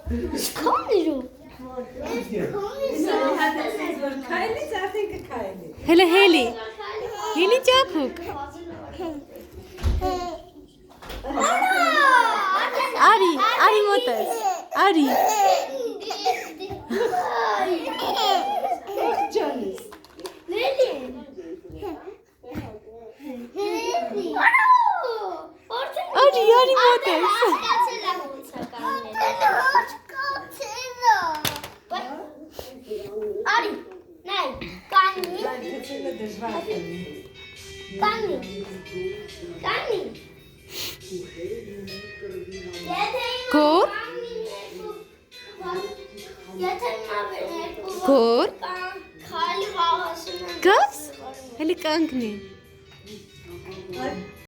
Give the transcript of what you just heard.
Քանիրու։ Հələ հելի։ Հելի ճափուկ։ Արի, արի մոտես։ Արի։ Արի, արի մոտես։ Արի, նայ, կանի։ Կանի։ Կանի։ Կոր։ Եթե նավերներ Կոր։ քայլի վաղասուն Գաս։ Հələ կանգնի։